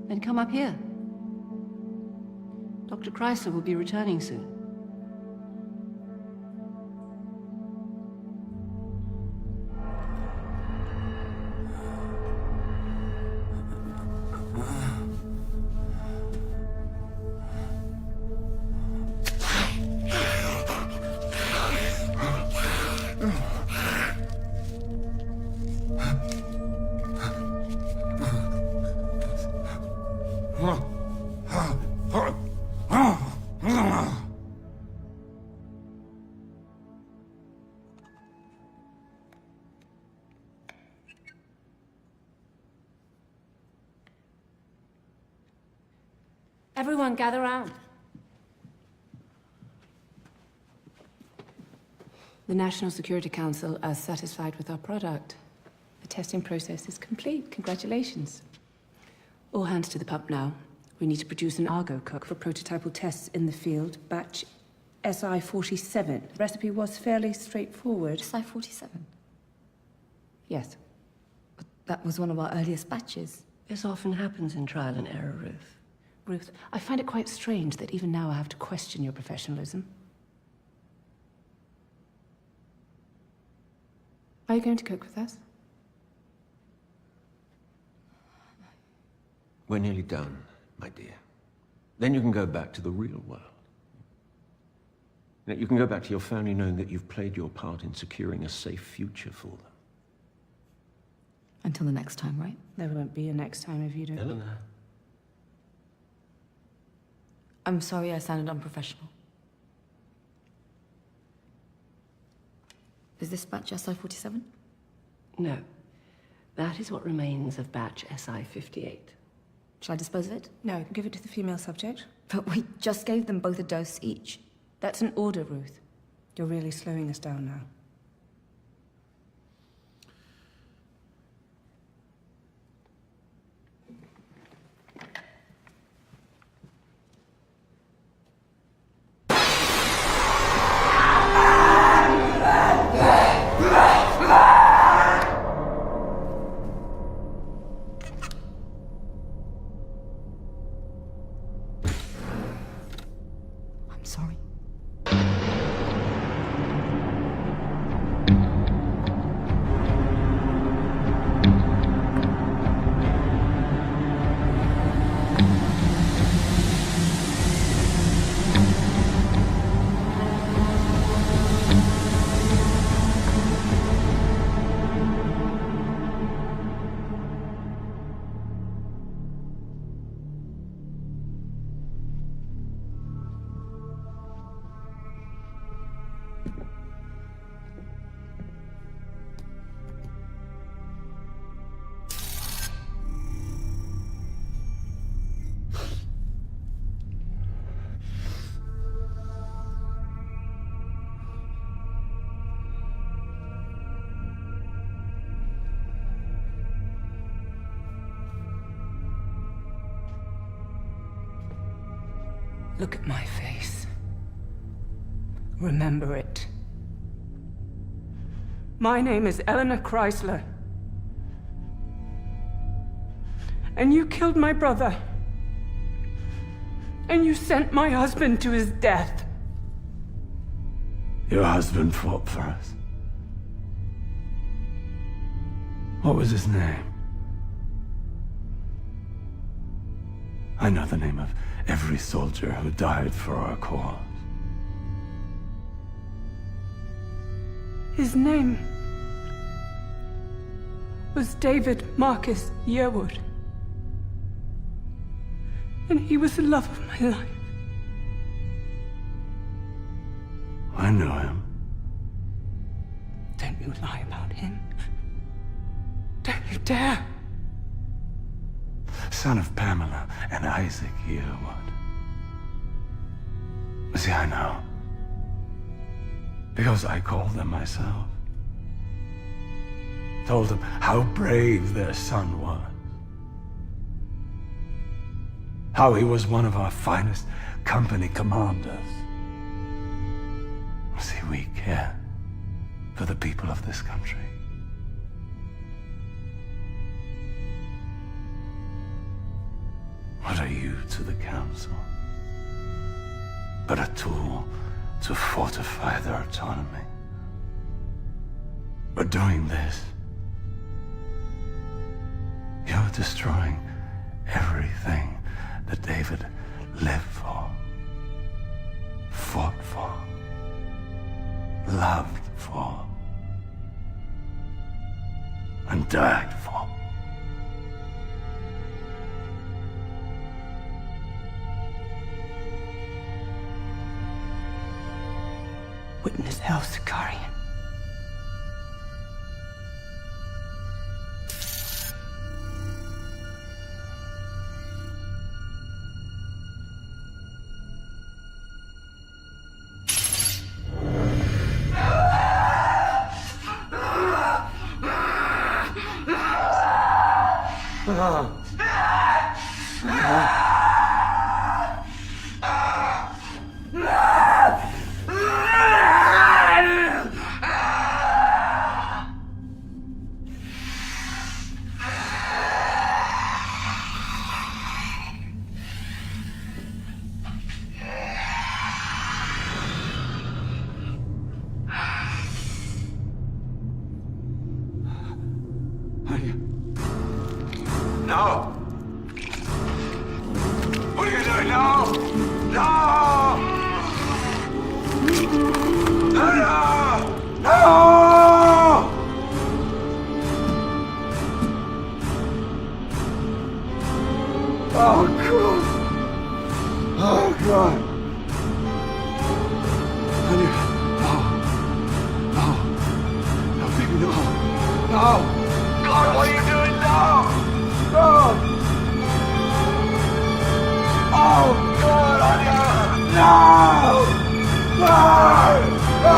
Then come up here. Dr. Chrysler will be returning soon. Everyone, gather round. The National Security Council are satisfied with our product. The testing process is complete. Congratulations. All hands to the pump now. We need to produce an Argo cook for prototypal tests in the field, batch SI-47. The recipe was fairly straightforward. SI-47? Yes. But that was one of our earliest batches. This often happens in trial and error, Ruth. Ruth, I find it quite strange that even now I have to question your professionalism. Are you going to cook with us? We're nearly done, my dear. Then you can go back to the real world. You can go back to your family knowing that you've played your part in securing a safe future for them. Until the next time, right? There won't be a next time if you don't. Eleanor. I'm sorry I sounded unprofessional. Is this batch SI-47? No. That is what remains of batch SI-58. Shall I dispose of it? No, give it to the female subject. But we just gave them both a dose each. That's an order, Ruth. You're really slowing us down now. I'm sorry. Look at my face. Remember it. My name is Eleanor Chrysler. And you killed my brother. And you sent my husband to his death. Your husband fought for us. What was his name? I know the name of every soldier who died for our cause. His name was David Marcus Yearwood. And he was the love of my life. I know him. Don't you lie about him. Don't you dare. Son of Pamela and Isaac Yearwood. See, I know. Because I called them myself. Told them how brave their son was. How he was one of our finest company commanders. See, we care. for the people of this country. What are you to the Council? But a tool to fortify their autonomy. But doing this, you're destroying everything that David lived for, fought for, loved for, and died for. Witness hell, Sicarian. No! What are you doing? No! No! No! No! Oh, God. Oh, God. Honey. No. No. No, baby, no. No. God, what are you doing? No! No! Oh, God, Anya! No! No! No!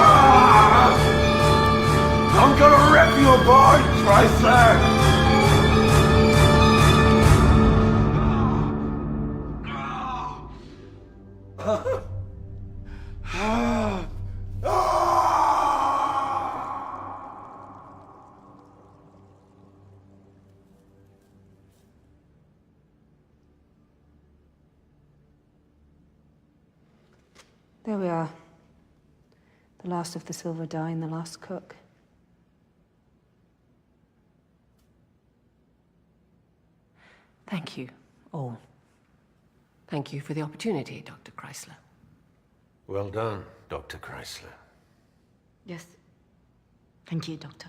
I'm gonna rip you apart, Chrysler! There we are. The last of the silver dye and the last cook. Thank you, all. Thank you for the opportunity, Dr. Chrysler. Well done, Dr. Chrysler. Yes. Thank you, Doctor.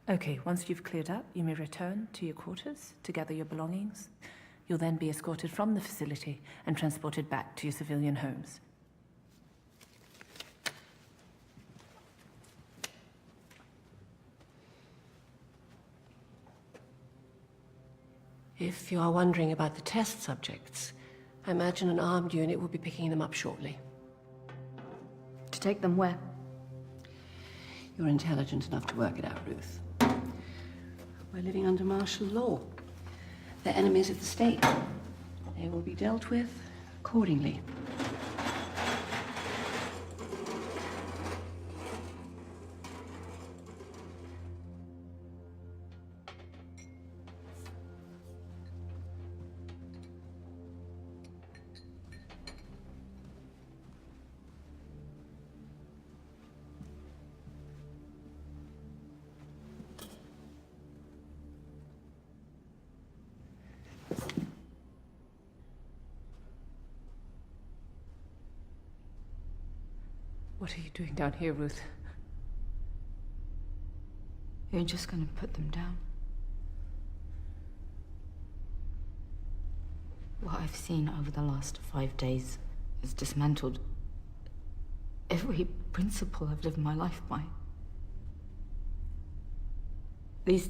Okay, once you've cleared up, you may return to your quarters to gather your belongings. You'll then be escorted from the facility and transported back to your civilian homes. If you are wondering about the test subjects, I imagine an armed unit will be picking them up shortly. To take them where? You're intelligent enough to work it out, Ruth. We're living under martial law. They're enemies of the state. They will be dealt with accordingly. What are you doing down here, Ruth? You're just gonna put them down? What I've seen over the last 5 days has dismantled every principle I've lived my life by. These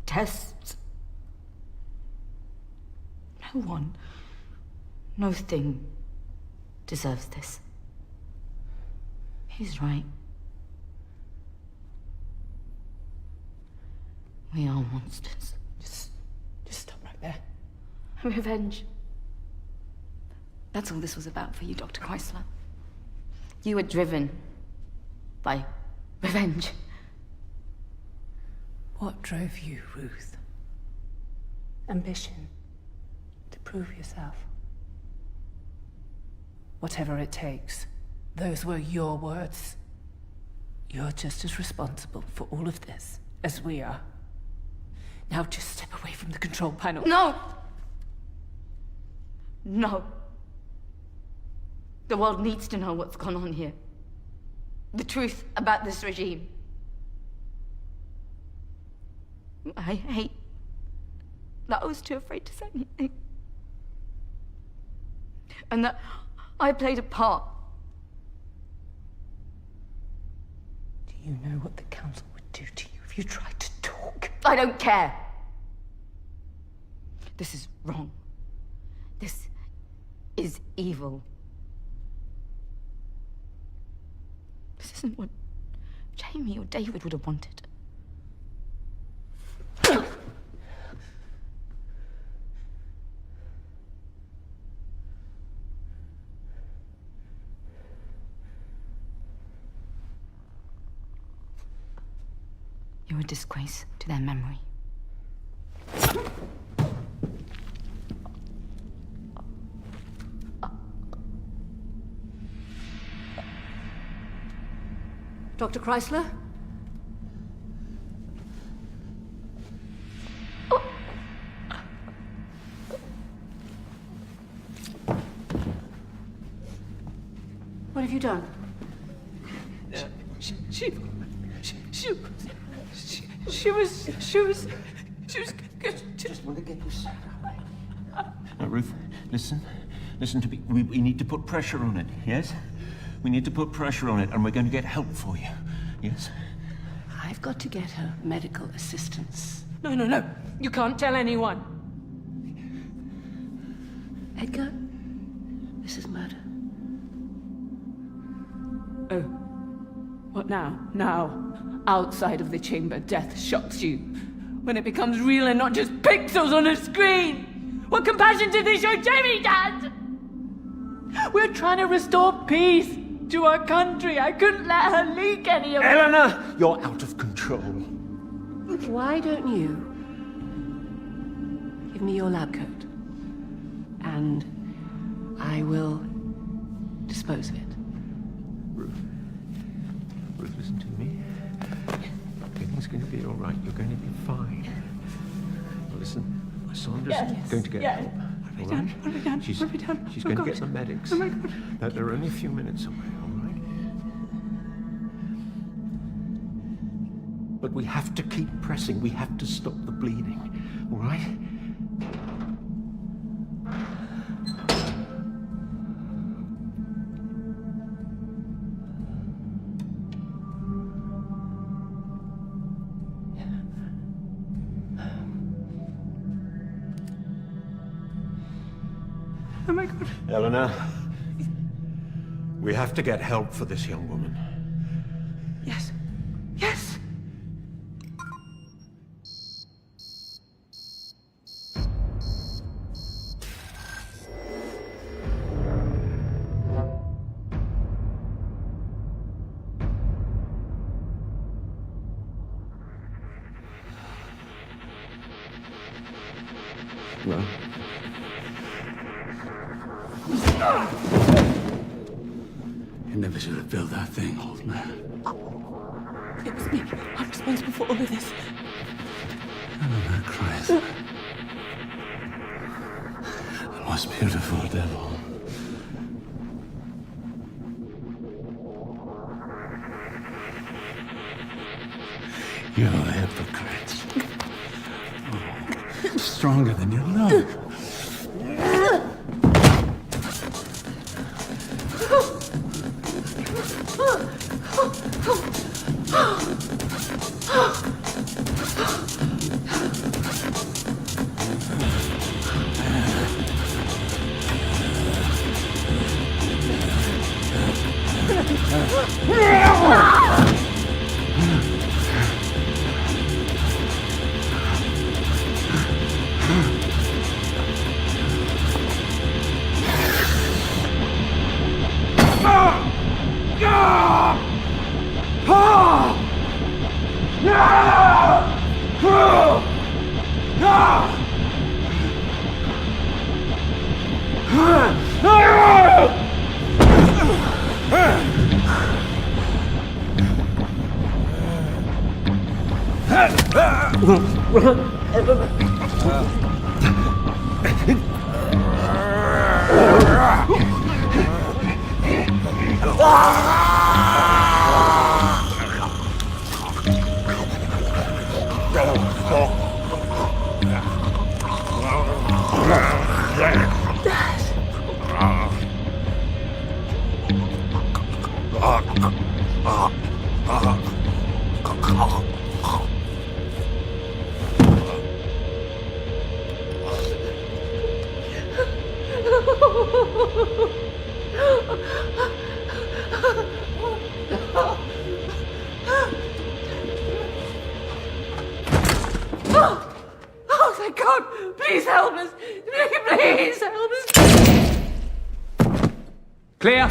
tests. No one, no thing deserves this. He's right. We are monsters. Just stop right there. Revenge. That's all this was about for you, Dr. Chrysler. You were driven by revenge. What drove you, Ruth? Ambition. To prove yourself. Whatever it takes. Those were your words. You're just as responsible for all of this as we are. Now just step away from the control panel. No! No. The world needs to know what's gone on here. The truth about this regime. I hate that I was too afraid to say anything. And that I played a part. Do you know what the council would do to you if you tried to talk? I don't care. This is wrong. This is evil. This isn't what Jamie or David would have wanted. You're a disgrace to their memory. Dr. Chrysler? What have you done? She was Just want to get you set up. Now, Ruth, listen to me. We need to put pressure on it, yes? We need to put pressure on it, and we're going to get help for you, yes? I've got to get her medical assistance. No. You can't tell anyone. Edgar, this is murder. Oh. What now? Now, outside of the chamber, death shocks you. When it becomes real and not just pixels on a screen. What compassion did they show Jamie, Dad? We're trying to restore peace to our country. I couldn't let her leak any of it. Eleanor, you're out of control. Why don't you give me your lab coat? And I will dispose of it. Ruth, listen to me. Everything's going to be all right. You're going to be fine. Listen, Sandra's going to get help. All right? What have we done? She's What have we done? She's Oh, going God. to get the medics. Oh, my God. Now, they're only a few minutes away, all right? But we have to keep pressing. We have to stop the bleeding, all right? Oh my God. Eleanor, we have to get help for this young woman. Yes. Well, You never should have built that thing, old man. It was me. I'm responsible for all of this. Eleanor Chrysler. The most beautiful devil. You're a hypocrite. Oh, stronger than you look. Oh, thank God! Please help us! Please help us! Clear!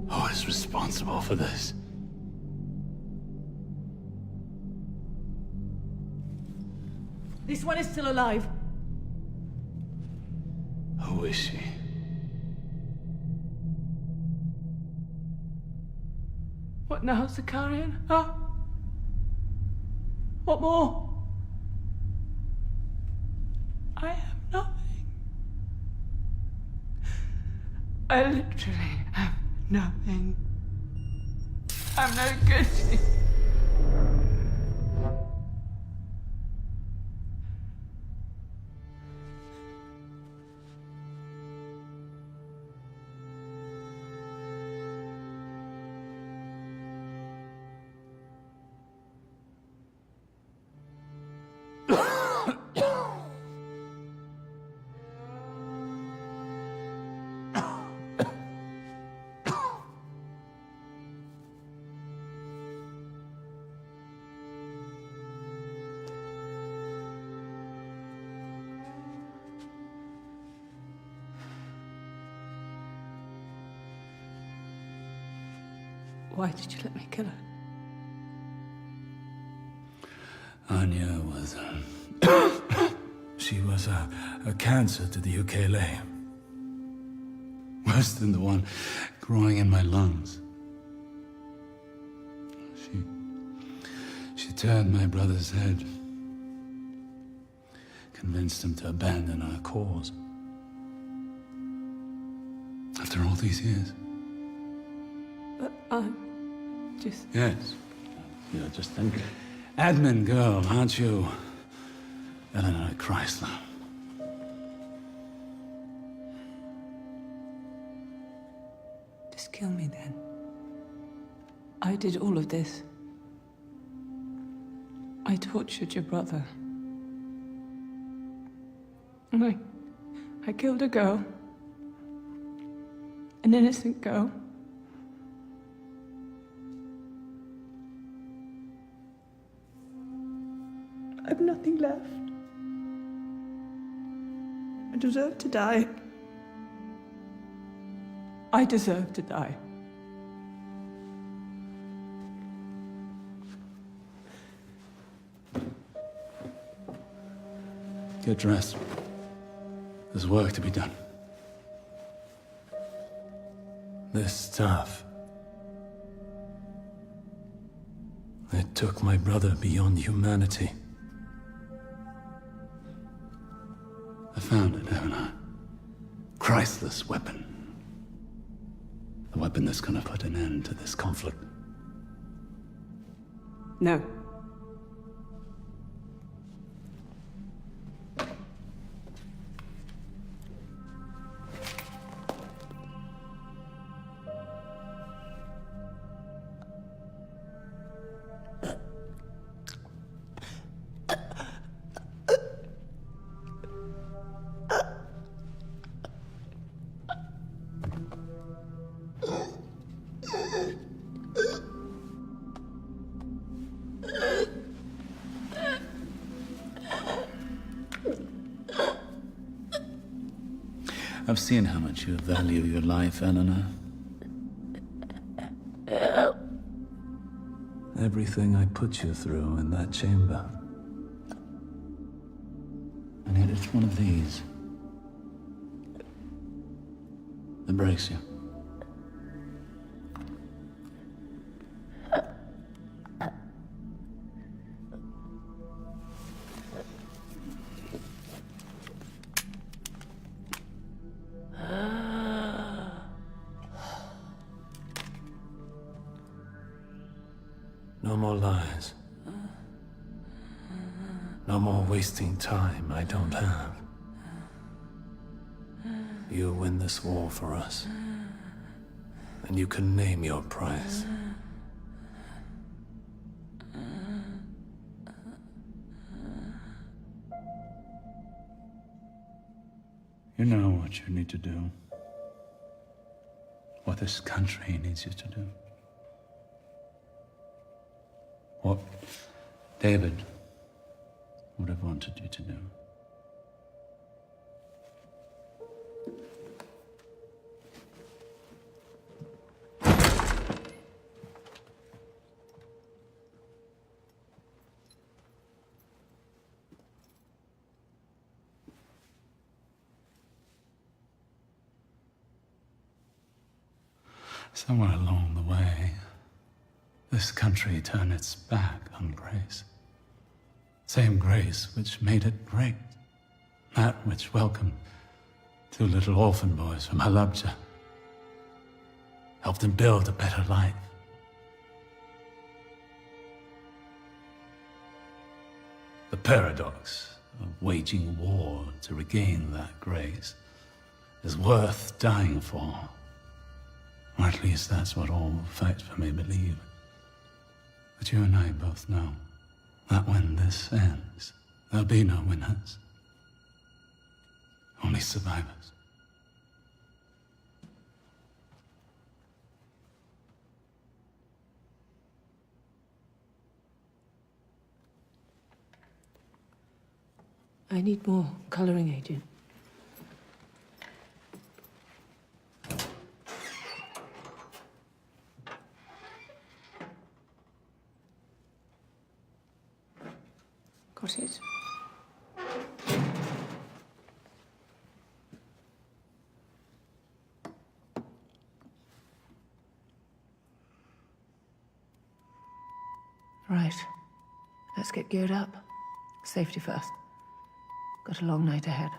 Who is responsible for this? This one is still alive. Who is she? What now, Zakarian? Huh? What more? I am nothing. I literally have nothing. I'm no good to you. Why did you let me kill her? Anya was she was a cancer to the ukele. Worse than the one growing in my lungs. She turned my brother's head. Convinced him to abandon our cause. After all these years. But I'm just... Yes. You're just an admin girl, aren't you? Eleanor Chrysler. Just kill me then. I did all of this. I tortured your brother. I killed a girl. An innocent girl. I've nothing left. I deserve to die. I deserve to die. Get dressed. There's work to be done. This stuff. It took my brother beyond humanity. I found it, haven't I? Chrysler's weapon. The weapon that's gonna put an end to this conflict. No. I've seen how much you value your life, Eleanor. Everything I put you through in that chamber. And yet it's one of these that breaks you. No more lies. No more wasting time I don't have. You win this war for us, and you can name your price. You know what you need to do. What this country needs you to do. What David would have wanted you to do. Somewhere along the way, this country turned its back on grace. Same grace which made it great. That which welcomed two little orphan boys from Halabja. Helped them build a better life. The paradox of waging war to regain that grace is worth dying for. Or at least that's what all who fight for me believe. But you and I both know that when this ends, there'll be no winners. Only survivors. I need more coloring agent. Got it. Right. Let's get geared up. Safety first. Got a long night ahead.